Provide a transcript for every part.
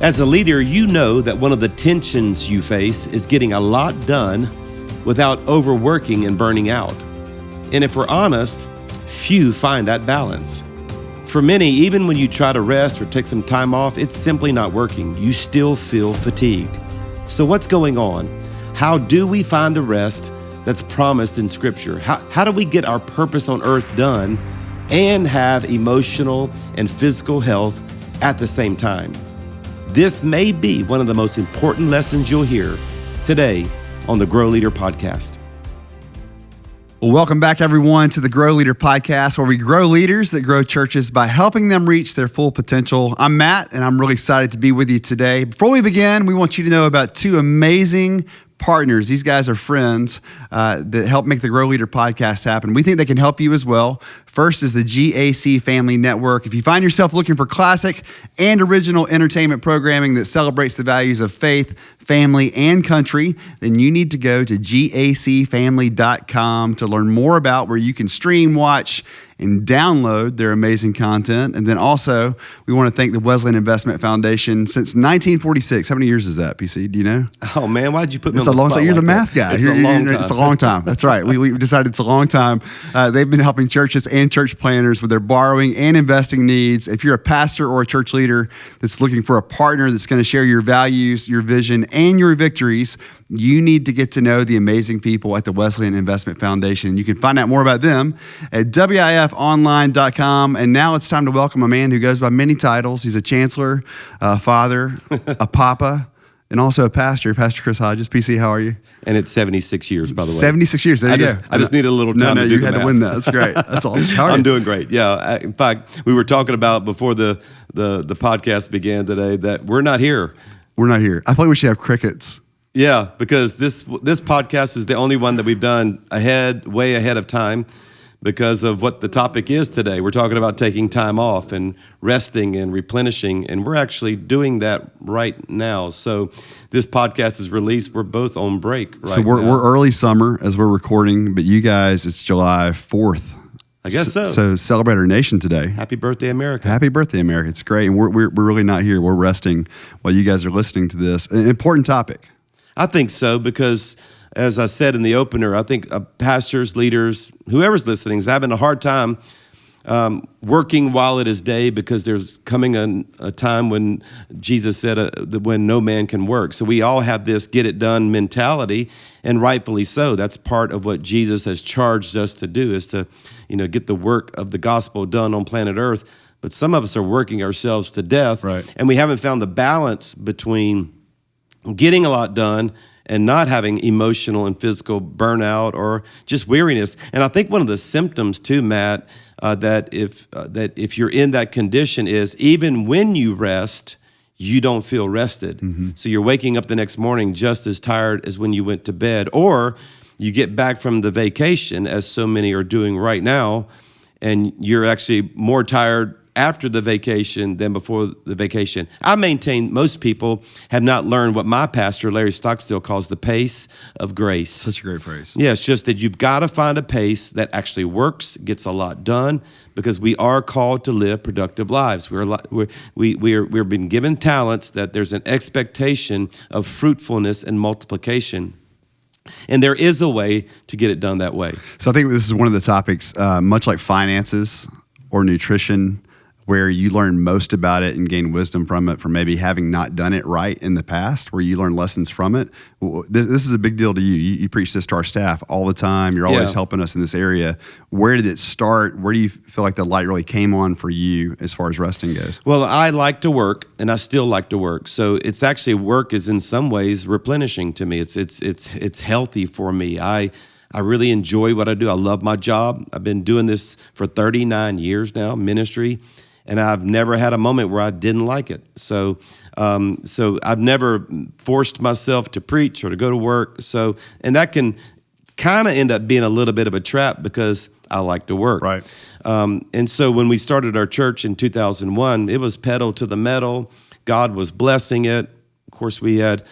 As a leader, you know that one of the tensions you face is getting a lot done without overworking and burning out. And if we're honest, few find that balance. For many, even when you try to rest or take some time off, it's simply not working. You still feel fatigued. So what's going on? How do we find the rest that's promised in Scripture? How do we get our purpose on earth done and have emotional and physical health at the same time? This may be one of the most important lessons you'll hear today on the Grow Leader Podcast. Well, welcome back, everyone, to the Grow Leader Podcast, where we grow leaders that grow churches by helping them reach their full potential. I'm Matt, and I'm really excited to be with you today. Before we begin, we want you to know about two amazing partners. These guys are friends that help make the Grow Leader Podcast happen. We think they can help you as well. First is the GAC Family Network. If you find yourself looking for classic and original entertainment programming that celebrates the values of faith, family, and country, then you need to go to gacfamily.com to learn more about where you can stream, watch, and download their amazing content. And then also, we want to thank the Wesleyan Investment Foundation since 1946. How many years is that, PC? Do you know? Oh, man, why'd you put me on the spot spot? You're like the math guy. It's a long time. It's a long time. That's right. We decided it's a long time. They've been helping churches and church planners with their borrowing and investing needs. If you're a pastor or a church leader that's looking for a partner that's going to share your values, your vision, and your victories, you need to get to know the amazing people at the Wesleyan Investment Foundation. You can find out more about them at wifonline.com. And now it's time to welcome a man who goes by many titles. He's a chancellor, a father, a papa, and also a pastor, Pastor Chris Hodges. PC, how are you? And it's 76 years, by the way. 76 years. There you go. I just needed a little time to do the math. You had to win that. That's great. That's awesome. How are I'm you? doing great. Yeah. In fact, we were talking about before the podcast began today that we're not here. We're not here. I thought we should have crickets. Yeah, because this podcast is the only one that we've done way ahead of time because of what the topic is today. We're talking about taking time off and resting and replenishing, and we're actually doing that right now. So this podcast is released. We're both on break right now. So we're early summer as we're recording, but you guys, it's July 4th. I guess so. So celebrate our nation today. Happy birthday, America. Happy birthday, America. It's great. And we're really not here. We're resting while you guys are listening to this. An important topic. I think so because, as I said in the opener, I think pastors, leaders, whoever's listening is having a hard time working while it is day because there's coming a time when Jesus said when no man can work. So we all have this get it done mentality, and rightfully so. That's part of what Jesus has charged us to do is to, get the work of the gospel done on planet Earth. But some of us are working ourselves to death, right. And we haven't found the balance between getting a lot done and not having emotional and physical burnout or just weariness. And I think one of the symptoms too, Matt, that if you're in that condition is even when you rest, you don't feel rested. Mm-hmm. So you're waking up the next morning just as tired as when you went to bed, or you get back from the vacation, as so many are doing right now, and you're actually more tired after the vacation than before the vacation. I maintain most people have not learned what my pastor, Larry Stockstill, calls the pace of grace. Such a great phrase. Yeah, it's just that you've got to find a pace that actually works, gets a lot done, because we are called to live productive lives. We're been given talents that there's an expectation of fruitfulness and multiplication. And there is a way to get it done that way. So I think this is one of the topics, much like finances or nutrition, where you learn most about it and gain wisdom from it from maybe having not done it right in the past, where you learn lessons from it. This is a big deal to you. You preach this to our staff all the time. You're always helping us in this area. Where did it start? Where do you feel like the light really came on for you as far as resting goes? Well, I like to work, and I still like to work. So it's actually work is in some ways replenishing to me. It's healthy for me. I really enjoy what I do. I love my job. I've been doing this for 39 years now, ministry. And I've never had a moment where I didn't like it. So I've never forced myself to preach or to go to work. And that can kind of end up being a little bit of a trap because I like to work. Right. And so when we started our church in 2001, it was pedal to the metal. God was blessing it. Of course, we had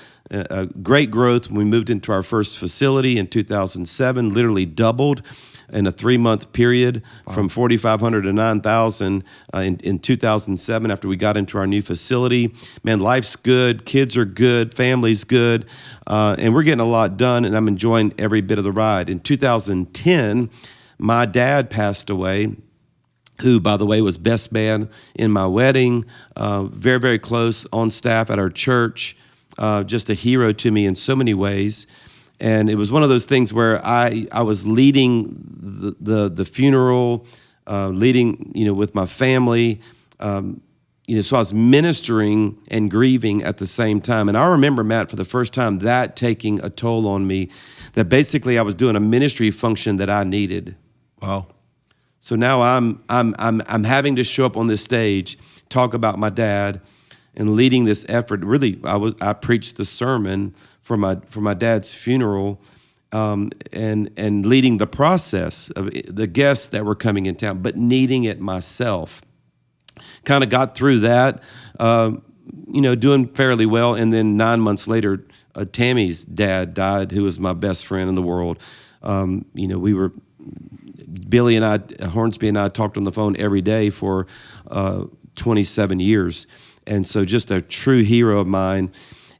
great growth. We moved into our first facility in 2007, literally doubled in a 3-month period from 4,500 to 9,000 in 2007 after we got into our new facility. Man, life's good. Kids are good. Family's good. And we're getting a lot done, and I'm enjoying every bit of the ride. In 2010, my dad passed away, who, by the way, was best man in my wedding, very, very close on staff at our church, just a hero to me in so many ways. And it was one of those things where I was leading the funeral, leading, with my family, so I was ministering and grieving at the same time. And I remember, Matt, for the first time, that taking a toll on me, that basically I was doing a ministry function that I needed. Wow. So now I'm having to show up on this stage, talk about my dad, and leading this effort. Really, I preached the sermon for my dad's funeral, and leading the process of the guests that were coming in town, but needing it myself. Kind of got through that, doing fairly well, and then 9 months later, Tammy's dad died, who was my best friend in the world. Billy and I, Hornsby and I, talked on the phone every day for 27 years. And so just a true hero of mine.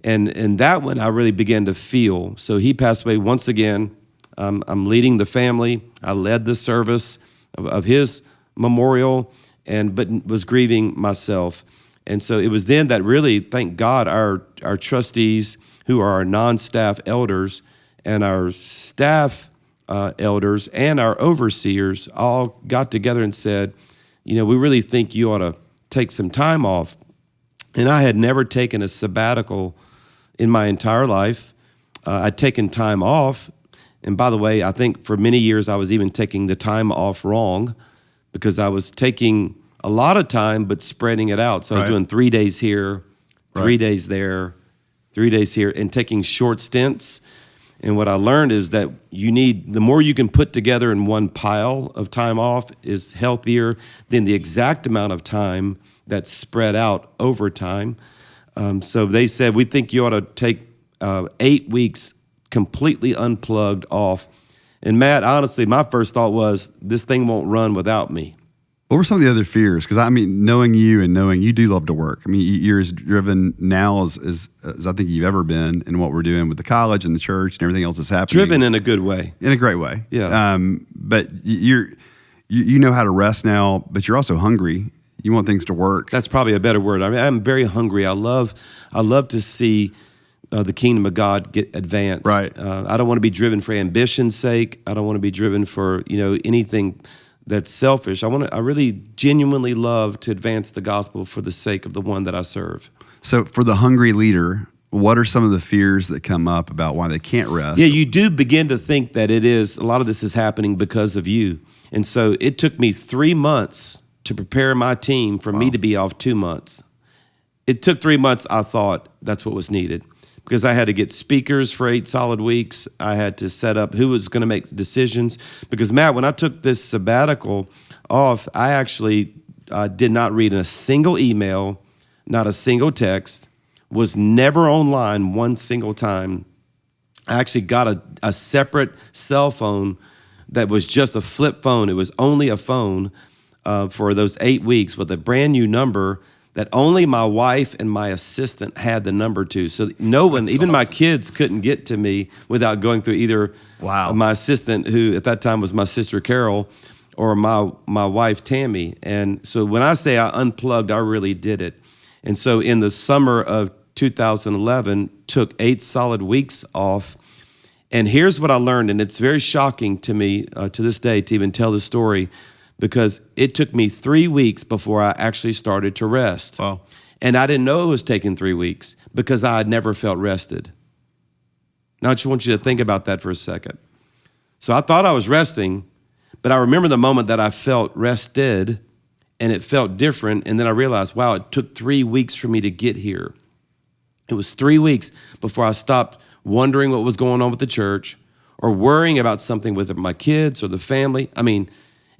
And that one I really began to feel. So he passed away once again. I'm leading the family. I led the service of his memorial, but was grieving myself. And so it was then that really, thank God, our trustees, who are our non-staff elders, and our staff elders and our overseers all got together and said, we really think you ought to take some time off. And I had never taken a sabbatical in my entire life. I'd taken time off. And by the way, I think for many years I was even taking the time off wrong, because I was taking a lot of time but spreading it out. So I was doing 3 days here, 3 days there, 3 days here, and taking short stints. And what I learned is that the more you can put together in one pile of time off is healthier than the exact amount of time that's spread out over time. So they said, we think you ought to take 8 weeks completely unplugged off. And Matt, honestly, my first thought was, this thing won't run without me. What were some of the other fears? Because knowing you and knowing you do love to work. You're as driven now as I think you've ever been in what we're doing with the college and the church and everything else that's happening. Driven in a good way. In a great way. Yeah. But you know how to rest now, but you're also hungry. You want things to work. That's probably a better word. I'm very hungry. I love to see the kingdom of God get advanced. Right. I don't want to be driven for ambition's sake. I don't want to be driven for anything that's selfish. I really genuinely love to advance the gospel for the sake of the one that I serve. So for the hungry leader, what are some of the fears that come up about why they can't rest? Yeah, you do begin to think that a lot of this is happening because of you. And so it took me 3 months to prepare my team for me to be off 2 months. It took 3 months. I thought that's what was needed, because I had to get speakers for 8 solid weeks. I had to set up who was going to make decisions. Because, Matt, when I took this sabbatical off, I actually did not read a single email, not a single text, was never online one single time. I actually got a separate cell phone that was just a flip phone. It was only a phone for those 8 weeks with a brand new number that only my wife and my assistant had the number to. So no one, even my kids, couldn't get to me without going through either my assistant, who at that time was my sister Carol, or my wife Tammy. And so when I say I unplugged, I really did it. And so in the summer of 2011, took 8 solid weeks off. And here's what I learned, and it's very shocking to me to this day to even tell the story, because it took me 3 weeks before I actually started to rest. Wow. And I didn't know it was taking 3 weeks because I had never felt rested. Now I just want you to think about that for a second. So I thought I was resting, but I remember the moment that I felt rested, and it felt different. And then I realized, wow, it took 3 weeks for me to get here. It was 3 weeks before I stopped wondering what was going on with the church or worrying about something with my kids or the family.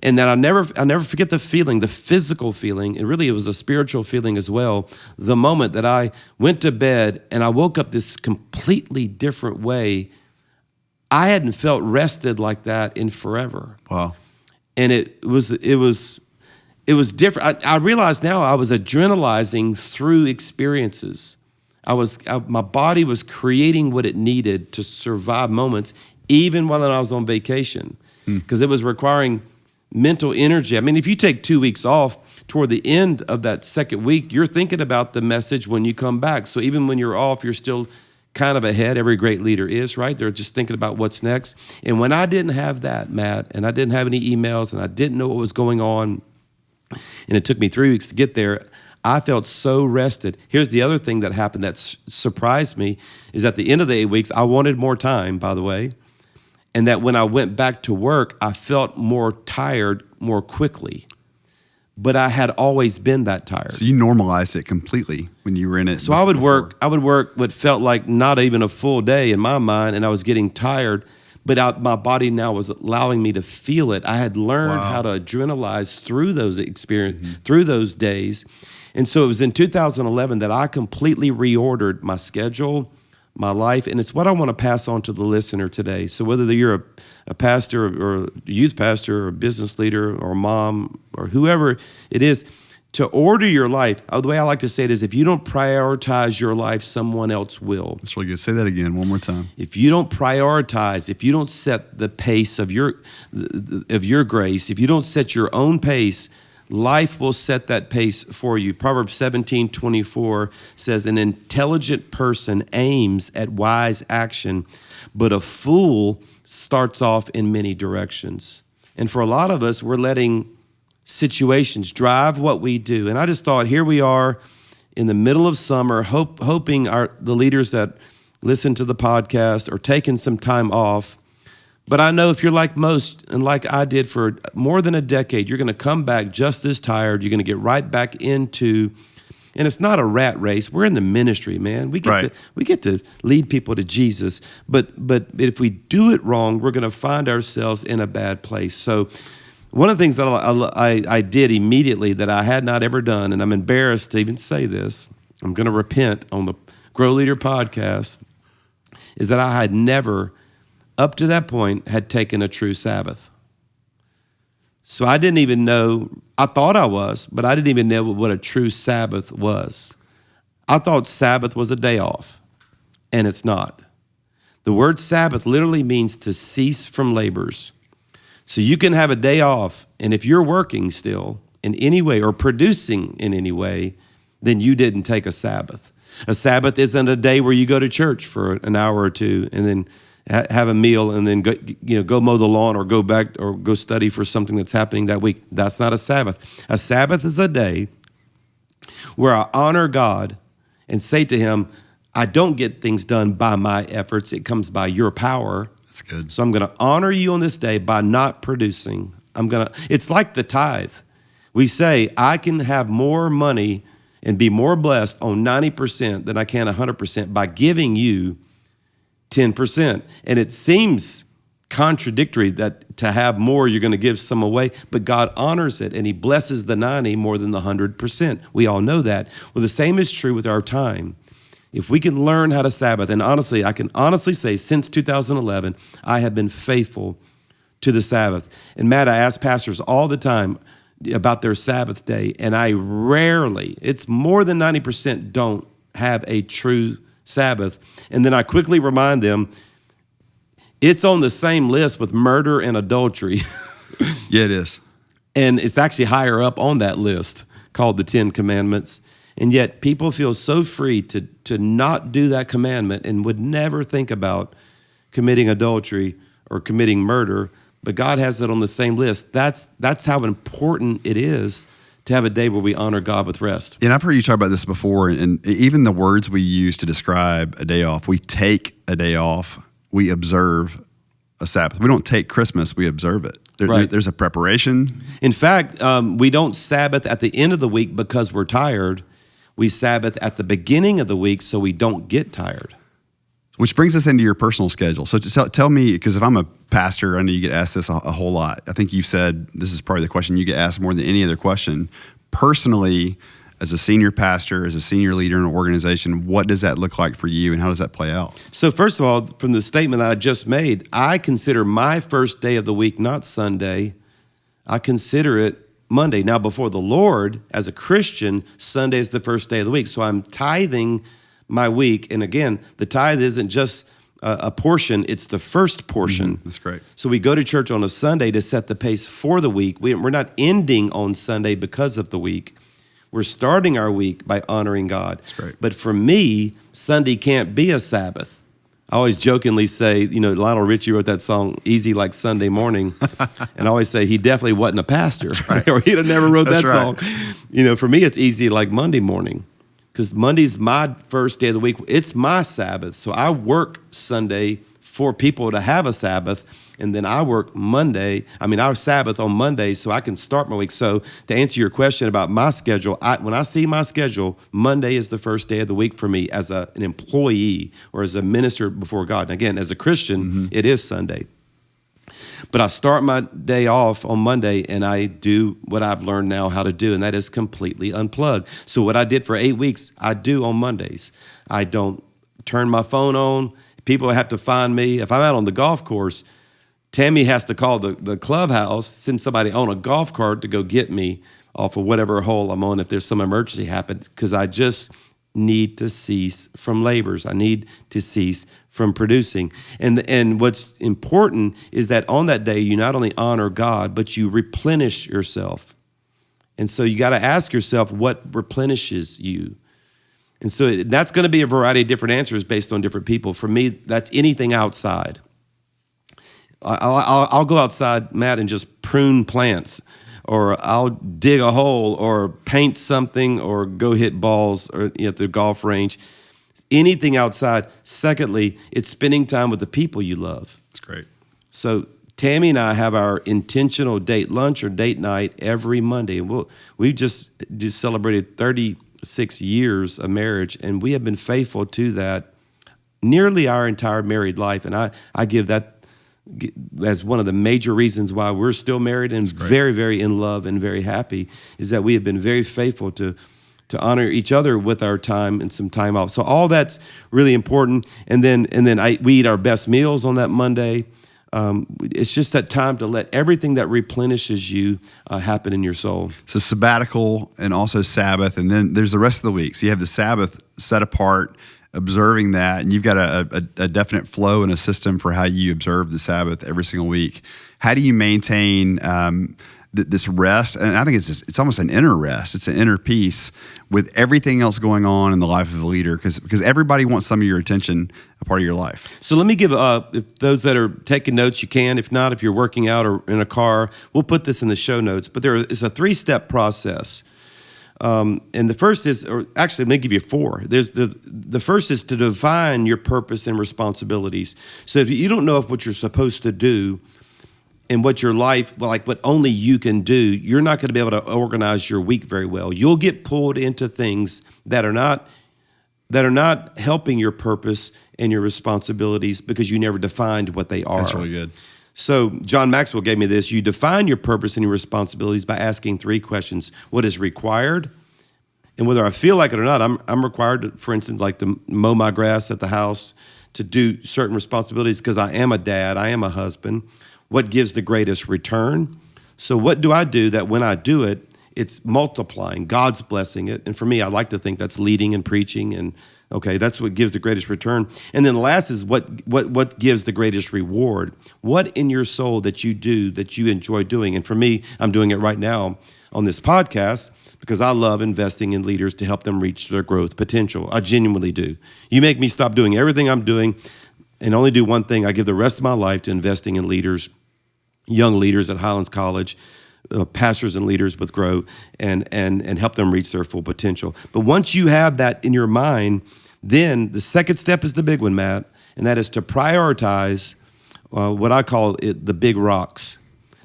And that I never forget the feeling, the physical feeling, and really it was a spiritual feeling as well, the moment that I went to bed and I woke up this completely different way. I hadn't felt rested like that in forever. Wow. And it was different. I realized now I was adrenalizing through experiences. My body was creating what it needed to survive moments, even while I was on vacation, because it was requiring mental energy. I mean, if you take 2 weeks off, toward the end of that second week, you're thinking about the message when you come back. So even when you're off, you're still kind of ahead. Every great leader is, right? They're just thinking about what's next. And when I didn't have that, Matt, and I didn't have any emails, and I didn't know what was going on, and it took me 3 weeks to get there, I felt so rested. Here's the other thing that happened that surprised me, is at the end of the 8 weeks, I wanted more time, by the way, and that when I went back to work, I felt more tired more quickly. But I had always been that tired. So you normalized it completely when you were in it. So I would work what felt like not even a full day in my mind, and I was getting tired, but my body now was allowing me to feel it. I had learned how to adrenalize through those experiences, through those days. And so it was in 2011 that I completely reordered my schedule, my life, and it's what I want to pass on to the listener today. So whether you're a pastor or a youth pastor or a business leader or mom or whoever it is, to order your life, the way I like to say it is, if you don't prioritize your life, someone else will. That's really good. Say that again one more time. If you don't prioritize, if you don't set the pace of your grace, if you don't set your own pace, life will set that pace for you. Proverbs 17:24 says, an intelligent person aims at wise action, but a fool starts off in many directions. And for a lot of us, we're letting situations drive what we do. And I just thought, here we are in the middle of summer, hoping the leaders that listen to the podcast are taking some time off. But I know if you're like most, and like I did for more than a decade, you're going to come back just as tired. You're going to get right back into, and it's not a rat race. We're in the ministry, man. We get to lead people to Jesus. But if we do it wrong, we're going to find ourselves in a bad place. So one of the things that I did immediately that I had not ever done, and I'm embarrassed to even say this, I'm going to repent on the Grow Leader podcast, is that I had never, up to that point, had taken a true Sabbath. So I didn't even know, I thought I was, but I didn't even know what a true Sabbath was. I thought Sabbath was a day off, and it's not. The word Sabbath literally means to cease from labors. So you can have a day off, and if you're working still in any way or producing in any way, then you didn't take a Sabbath. A Sabbath isn't a day where you go to church for an hour or two and then have a meal and then go mow the lawn or go back or go study for something that's happening that week. That's not a Sabbath. A Sabbath is a day where I honor God and say to him, I don't get things done by my efforts. It comes by your power. That's good. So I'm going to honor you on this day by not producing. It's like the tithe. We say, I can have more money and be more blessed on 90% than I can 100% by giving you 10%. And it seems contradictory that to have more, you're going to give some away, but God honors it and he blesses the 90 more than the 100%. We all know that. Well, the same is true with our time. If we can learn how to Sabbath, and honestly, I can honestly say since 2011, I have been faithful to the Sabbath. And Matt, I ask pastors all the time about their Sabbath day, and I rarely, it's more than 90% don't have a true Sabbath. And then I quickly remind them, it's on the same list with murder and adultery. Yeah, it is. And it's actually higher up on that list called the 10 Commandments. And yet people feel so free to not do that commandment and would never think about committing adultery or committing murder, but God has it on the same list. That's how important it is to have a day where we honor God with rest. And I've heard you talk about this before, and even the words we use to describe a day off, we take a day off, we observe a Sabbath. We don't take Christmas, we observe it. There's a preparation. In fact, we don't Sabbath at the end of the week because we're tired. We Sabbath at the beginning of the week so we don't get tired. Which brings us into your personal schedule. So just tell me, because if I'm a pastor, I know you get asked this a whole lot. I think you said this is probably the question you get asked more than any other question. Personally, as a senior pastor, as a senior leader in an organization, what does that look like for you and how does that play out? So first of all, from the statement that I just made, I consider my first day of the week not Sunday. I consider it Monday. Now, before the Lord, as a Christian, Sunday is the first day of the week. So I'm tithing my week. And again, the tithe isn't just a portion, it's the first portion. That's great. So we go to church on a Sunday to set the pace for the week. We're not ending on Sunday because of the week. We're starting our week by honoring God. That's great. But for me, Sunday can't be a Sabbath. I always jokingly say, Lionel Richie wrote that song, Easy Like Sunday Morning. And I always say he definitely wasn't a pastor, right. or he'd have never wrote That's that right. song. For me, it's easy like Monday morning, because Monday's my first day of the week. It's my Sabbath. So I work Sunday for people to have a Sabbath. And then I work our Sabbath on Monday, so I can start my week. So to answer your question about my schedule, when I see my schedule, Monday is the first day of the week for me as an employee or as a minister before God. And again, as a Christian, It is Sunday. But I start my day off on Monday and I do what I've learned now how to do, and that is completely unplug. So what I did for 8 weeks, I do on Mondays. I don't turn my phone on. People have to find me. If I'm out on the golf course, Tammy has to call the clubhouse, send somebody on a golf cart to go get me off of whatever hole I'm on if there's some emergency happened, because I just need to cease from labors. I need to cease from producing. And what's important is that on that day, you not only honor God, but you replenish yourself. And so you got to ask yourself what replenishes you. And so that's going to be a variety of different answers based on different people. For me, that's anything outside. I'll go outside, Matt, and just prune plants, or I'll dig a hole, or paint something, or go hit balls or at the golf range. Anything outside. Secondly, it's spending time with the people you love. That's great. So Tammy and I have our intentional date lunch or date night every Monday. And we just celebrated 36 years of marriage, and we have been faithful to that nearly our entire married life. And I give that as one of the major reasons why we're still married and very, very in love and very happy, is that we have been very faithful to honor each other with our time and some time off. So all that's really important. And then we eat our best meals on that Monday. It's just that time to let everything that replenishes you happen in your soul. So sabbatical and also Sabbath, and then there's the rest of the week. So you have the Sabbath set apart, observing that, and you've got a definite flow and a system for how you observe the Sabbath every single week. How do you maintain this rest? And I think it's almost an inner rest. It's an inner peace with everything else going on in the life of a leader, because everybody wants some of your attention a part of your life. So let me give, if those that are taking notes, you can. If not, if you're working out or in a car, we'll put this in the show notes. But there is a 3-step process. And the first is, or actually, let me give you 4. The first is to define your purpose and responsibilities. So if you don't know what you're supposed to do and what your life, what only you can do, you're not going to be able to organize your week very well. You'll get pulled into things that are not helping your purpose and your responsibilities because you never defined what they are. That's really good. So John Maxwell gave me this. You define your purpose and your responsibilities by asking 3 questions. What is required? And whether I feel like it or not, I'm required to, for instance, to mow my grass at the house, to do certain responsibilities because I am a dad, I am a husband. What gives the greatest return? So what do I do that when I do it, it's multiplying, God's blessing it. And for me, I like to think that's leading and preaching, and okay, that's what gives the greatest return. And then the last is what gives the greatest reward. What in your soul that you do that you enjoy doing? And for me, I'm doing it right now on this podcast because I love investing in leaders to help them reach their growth potential. I genuinely do. You make me stop doing everything I'm doing and only do one thing. I give the rest of my life to investing in leaders, young leaders at Highlands College, pastors and leaders with Grow, and help them reach their full potential. But once you have that in your mind, then the second step is the big one, Matt, and that is to prioritize what I call the big rocks.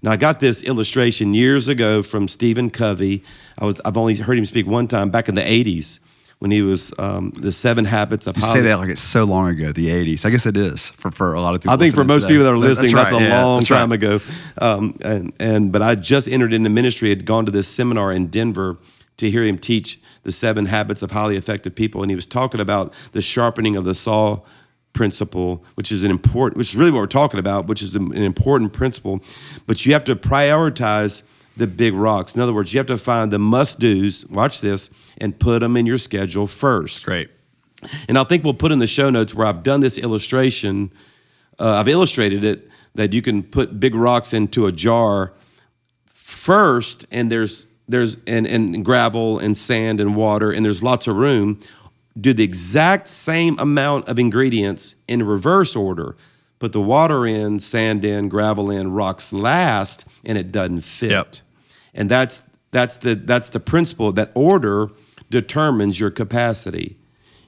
Now, I got this illustration years ago from Stephen Covey. I've only heard him speak one time back in the 80s when he was the 7 Habits of You Highly. say that like it's so long ago, the 80s. I guess it is for a lot of people. I think for most people that are listening, that's right. a long That's time right. ago. But I just entered into ministry, had gone to this seminar in Denver to hear him teach the 7 Habits of Highly Effective People, and he was talking about the sharpening of the saw principle, which is really what we're talking about, which is an important principle. But you have to prioritize the big rocks. In other words, you have to find the must-dos, watch this, and put them in your schedule first. Great. And I think we'll put in the show notes where I've done this illustration. I've illustrated it that you can put big rocks into a jar first, and there's and gravel and sand and water, and there's lots of room. Do the exact same amount of ingredients in reverse order. Put the water in, sand in, gravel in, rocks last, and it doesn't fit. Yep. And that's the principle. That order determines your capacity.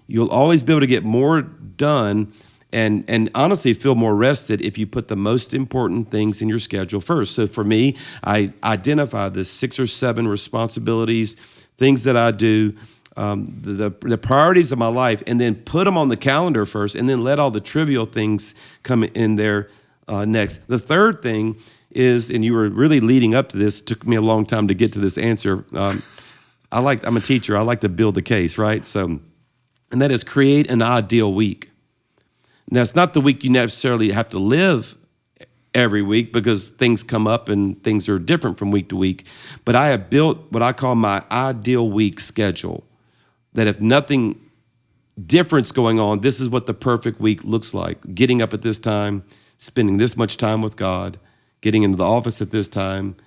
You'll always be able to get more done and honestly feel more rested if you put the most important things in your schedule first. So for me, I identify the 6 or 7 responsibilities, things that I do, the priorities of my life, and then put them on the calendar first, and then let all the trivial things come in there next. The third thing is, and you were really leading up to this, took me a long time to get to this answer. I'm a teacher. I like to build the case, right? So, and that is create an ideal week. Now, it's not the week you necessarily have to live every week because things come up and things are different from week to week. But I have built what I call my ideal week schedule, that if nothing different's going on, this is what the perfect week looks like. Getting up at this time, spending this much time with God, getting into the office at this time,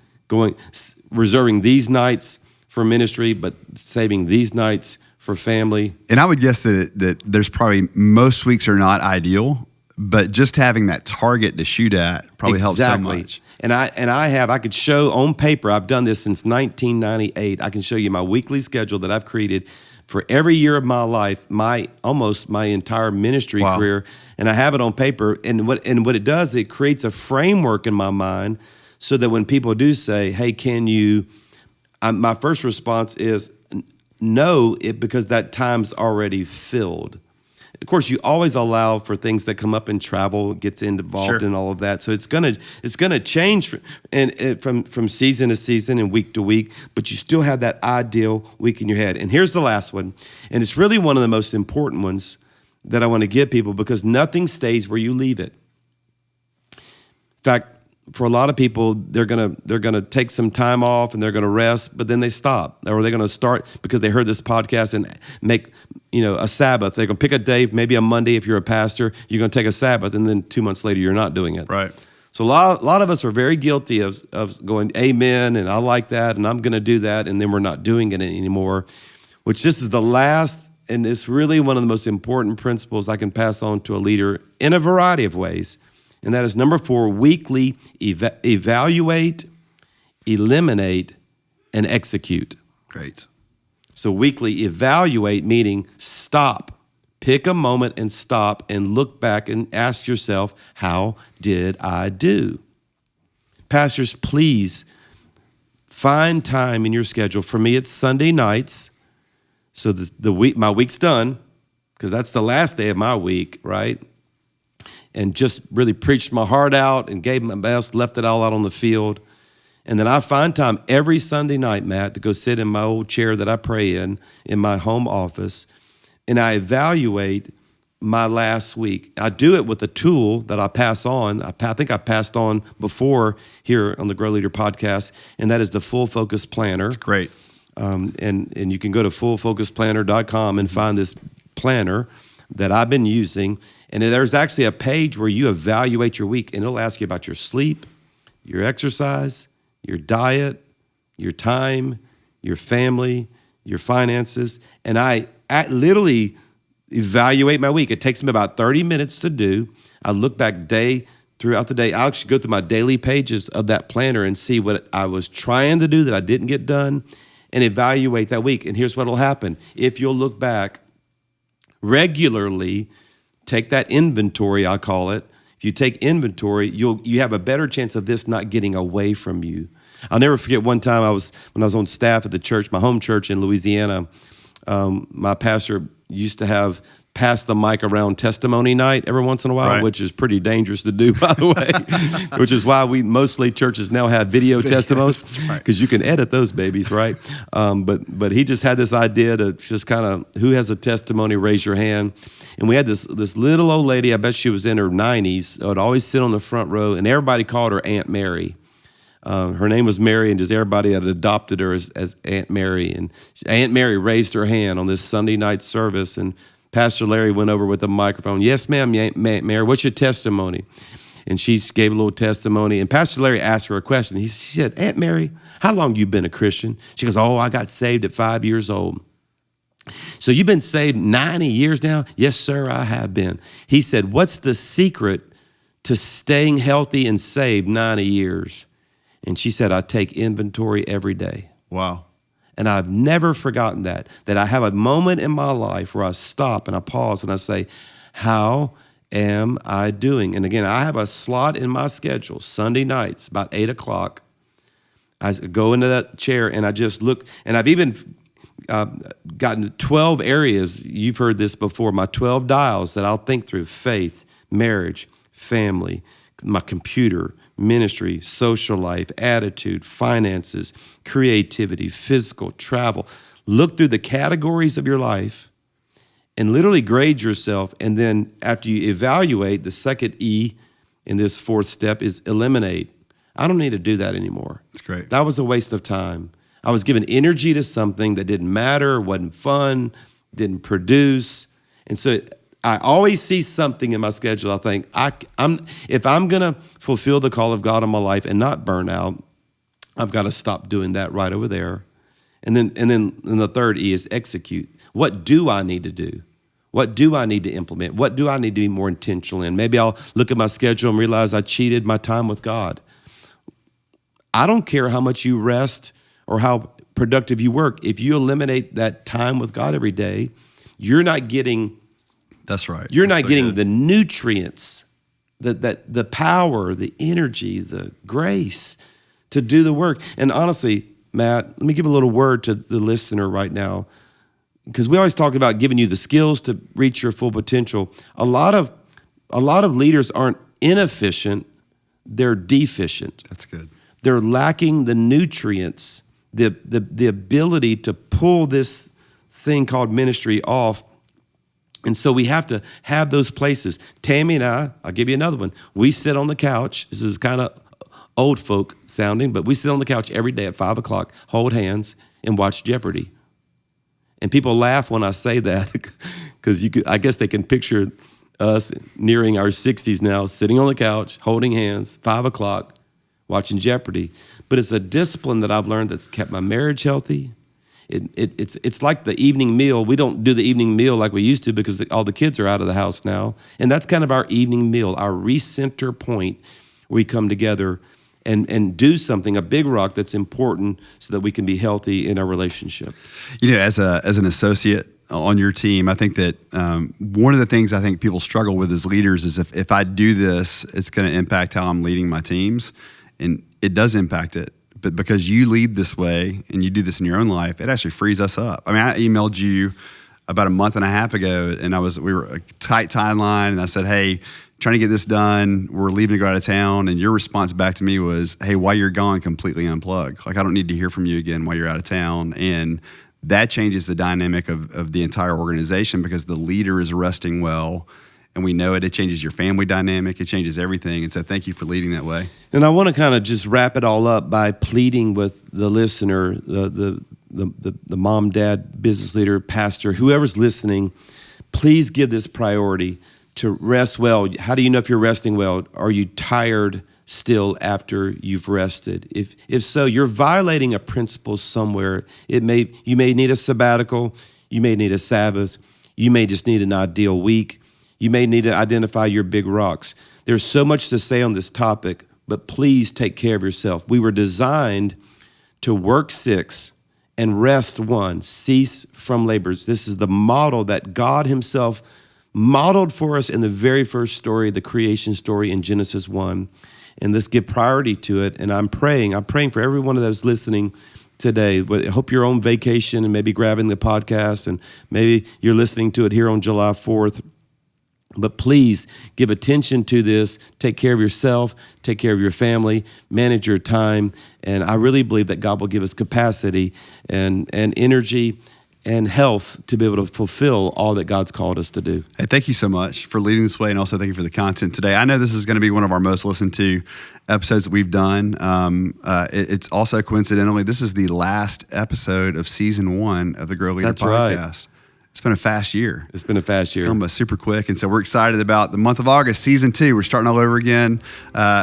reserving these nights for ministry, but saving these nights for family. And I would guess that there's probably most weeks are not ideal, but just having that target to shoot at probably helps so much. And I could show on paper, I've done this since 1998. I can show you my weekly schedule that I've created for every year of my life, almost my entire ministry career, and I have it on paper. And what it does, it creates a framework in my mind so that when people do say, "Hey, can you?" My first response is no, because that time's already filled. Of course, you always allow for things that come up in travel, gets involved in all of that. So it's gonna change from season to season and week to week, but you still have that ideal week in your head. And here's the last one, and it's really one of the most important ones that I want to give people because nothing stays where you leave it. In fact, for a lot of people, they're gonna take some time off and they're gonna rest, but then they stop, or they're gonna start because they heard this podcast and make a Sabbath. They're gonna pick a day, maybe a Monday if you're a pastor. You're gonna take a Sabbath, and then 2 months later you're not doing it. Right. So a lot of us are very guilty of going amen and I like that and I'm gonna do that, and then we're not doing it anymore. Which this is the last, and it's really one of the most important principles I can pass on to a leader in a variety of ways. And that is number 4, weekly evaluate, eliminate, and execute. Great. So weekly evaluate, meaning stop. Pick a moment and stop and look back and ask yourself, how did I do? Pastors, please find time in your schedule. For me, it's Sunday nights. So my week's done, because that's the last day of my week, right? And just really preached my heart out and gave my best, left it all out on the field. And then I find time every Sunday night, Matt, to go sit in my old chair that I pray in my home office, and I evaluate my last week. I do it with a tool that I pass on. I think I passed on before here on the Grow Leader podcast, and that is the Full Focus Planner. That's great. And you can go to fullfocusplanner.com and find this planner that I've been using. And there's actually a page where you evaluate your week, and it'll ask you about your sleep, your exercise, your diet, your time, your family, your finances. And I literally evaluate my week. It takes me about 30 minutes to do. I look back throughout the day. I'll actually go through my daily pages of that planner and see what I was trying to do that I didn't get done and evaluate that week. And here's what will happen. If you'll look back regularly, take that inventory, I call it. If you take inventory, you have a better chance of this not getting away from you. I'll never forget one time when I was on staff at the church, my home church in Louisiana. My pastor used to have pass the mic around testimony night every once in a while, Right. which is pretty dangerous to do, by the way, which is why mostly churches now have video testimonies, because you can edit those babies, right? But he just had this idea to just kind of, who has a testimony, raise your hand. And we had this little old lady, I bet she was in her 90s, would always sit on the front row, and everybody called her Aunt Mary. Her name was Mary, and just everybody had adopted her as Aunt Mary. And Aunt Mary raised her hand on this Sunday night service, and Pastor Larry went over with a microphone. Yes, ma'am, Aunt Mary, what's your testimony? And she gave a little testimony, and Pastor Larry asked her a question. She said, Aunt Mary, how long you been a Christian? She goes, I got saved at 5 years old. So you've been saved 90 years now? Yes, sir, I have been. He said, what's the secret to staying healthy and saved 90 years? And she said, I take inventory every day. Wow. And I've never forgotten that I have a moment in my life where I stop and I pause and I say, how am I doing? And again, I have a slot in my schedule, Sunday nights, about 8 o'clock. I go into that chair and I just look, and I've even gotten 12 areas. You've heard this before, my 12 dials that I'll think through: faith, marriage, family, my computer, ministry, social life, attitude, finances, creativity, physical, travel. Look through the categories of your life and literally grade yourself. And then after you evaluate, the second E in this fourth step is eliminate. I don't need to do that anymore. That's great. That was a waste of time. I was giving energy to something that didn't matter, wasn't fun, didn't produce. And so I always see something in my schedule. I think if I'm gonna fulfill the call of God in my life and not burn out, I've got to stop doing that right over there. And then the third E is execute. What do I need to do? What do I need to implement? What do I need to be more intentional in? Maybe I'll look at my schedule and realize I cheated my time with God. I don't care how much you rest or how productive you work. If you eliminate that time with God every day, you're not getting. That's right. You're That's not so getting good. the nutrients, the power, the energy, the grace to do the work. And honestly, Matt, let me give a little word to the listener right now, because we always talk about giving you the skills to reach your full potential. A lot of leaders aren't inefficient; they're deficient. That's good. They're lacking the nutrients, the ability to pull this thing called ministry off. And so we have to have those places. Tammy and I'll give you another one. We sit on the couch. This is kind of old folk sounding, but we sit on the couch every day at 5 o'clock, hold hands, and watch Jeopardy. And people laugh when I say that because I guess they can picture us nearing our 60s now, sitting on the couch, holding hands, 5 o'clock, watching Jeopardy. But it's a discipline that I've learned that's kept my marriage healthy. It's like the evening meal. We don't do the evening meal like we used to because all the kids are out of the house now. And that's kind of our evening meal, our recenter point where we come together and do something, a big rock that's important so that we can be healthy in our relationship. You know, as an associate on your team, I think that one of the things I think people struggle with as leaders is if I do this, it's going to impact how I'm leading my teams. And it does impact it. But because you lead this way and you do this in your own life, it actually frees us up. I mean, I emailed you about a month and a half ago, and we were a tight timeline, and I said, hey, trying to get this done, we're leaving to go out of town, and your response back to me was, hey, while you're gone, completely unplug. Like, I don't need to hear from you again while you're out of town. And that changes the dynamic of the entire organization because the leader is resting well. And we know it changes your family dynamic. It changes everything. And so thank you for leading that way. And I want to kind of just wrap it all up by pleading with the listener, the mom, dad, business leader, pastor, whoever's listening, please give this priority to rest well. How do you know if you're resting well? Are you tired still after you've rested? If so, you're violating a principle somewhere. You may need a sabbatical. You may need a Sabbath. You may just need an ideal week. You may need to identify your big rocks. There's so much to say on this topic, but please take care of yourself. We were designed to work 6 and rest 1, cease from labors. This is the model that God himself modeled for us in the very first story, the creation story in Genesis 1. And let's give priority to it. And I'm praying for every one of those listening today. I hope you're on vacation and maybe grabbing the podcast, and maybe you're listening to it here on July 4th. But please give attention to this. Take care of yourself. Take care of your family. Manage your time. And I really believe that God will give us capacity and energy and health to be able to fulfill all that God's called us to do. Hey, thank you so much for leading this way, and also thank you for the content today. I know this is going to be one of our most listened to episodes that we've done. It's also coincidentally, this is the last episode of season 1 of the Grow Leader podcast. Right. It's been a fast year. It's been a fast year. It's come by super quick. And so we're excited about the month of August, season 2. We're starting all over again.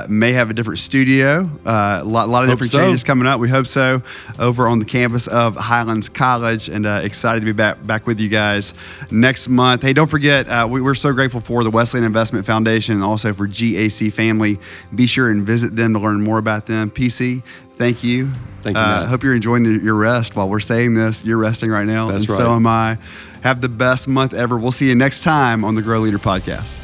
May have a different studio. A lot of different changes coming up. We hope so. Over on the campus of Highlands College. And excited to be back with you guys next month. Hey, don't forget, we're so grateful for the Wesleyan Investment Foundation and also for GAC Family. Be sure and visit them to learn more about them. PC, thank you. Thank you, Matt. Hope you're enjoying your rest while we're saying this. You're resting right now. That's right. So am I. Have the best month ever. We'll see you next time on the Grow Leader Podcast.